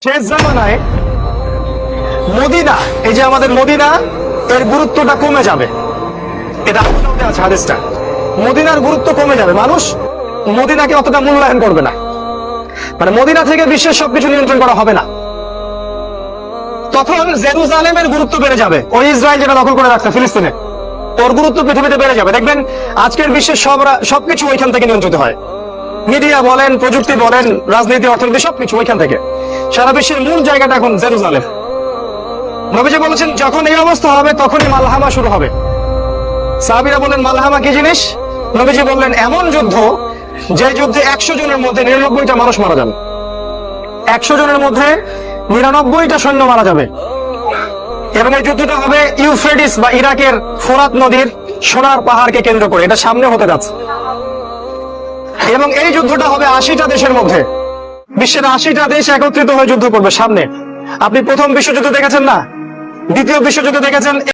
শেষ জামানায় মদিনা, এই যে আমাদের মদিনা, এর গুরুত্বটা কমে যাবে। এটা আছে হাদিসটা, মদিনার গুরুত্ব কমে যাবে, মানুষ মদিনাকে অতটা মূল্যায়ন করবে না। মানে মদিনা থেকে বিশ্বের সবকিছু নিয়ন্ত্রণ করা হবে না। তখন জেরুজালেমের গুরুত্ব বেড়ে যাবে। ওই ইসরায়েল যেটা দখল করে রাখছে ফিলিস্তিনে, ওর গুরুত্ব পৃথিবীতে বেড়ে যাবে। দেখবেন আজকের বিশ্বের সবকিছু ওইখান থেকে নিয়ন্ত্রিত হয়। মিডিয়া বলেন, প্রযুক্তি বলেন, রাজনীতি, অর্থনীতি, সবকিছু ওইখান থেকে। সারা বিশ্বের মূল জায়গাটা এখন জেরুজালেম। নবীজি বলেছেন যখন এই অবস্থা হবে তখনই মালহামা শুরু হবে। সাহাবীরা বললেন মালহামা কি জিনিস? নবীজি বললেন এমন যুদ্ধ যে যুদ্ধে 100 জনের মধ্যে 99টা মানুষ মারা যাবে। 100 জনের মধ্যে 99টা সৈন্য মারা যাবে। এবং এই যুদ্ধটা হবে ইউফ্রেটিস বা ইরাকের ফোরাত নদীর সোনার পাহাড়কে কেন্দ্র করে। এটা সামনে হতে যাচ্ছে। এবং এই যুদ্ধটা হবে 80টা দেশের মধ্যে। বিশ্বের 80টা দেশ একত্রিত হয়ে যুদ্ধ করবে সামনে। আপনি প্রথম বিশ্বযুদ্ধ দেখেছেন না? দ্বিতীয় বিশ্বযুদ্ধ দেখেছেন?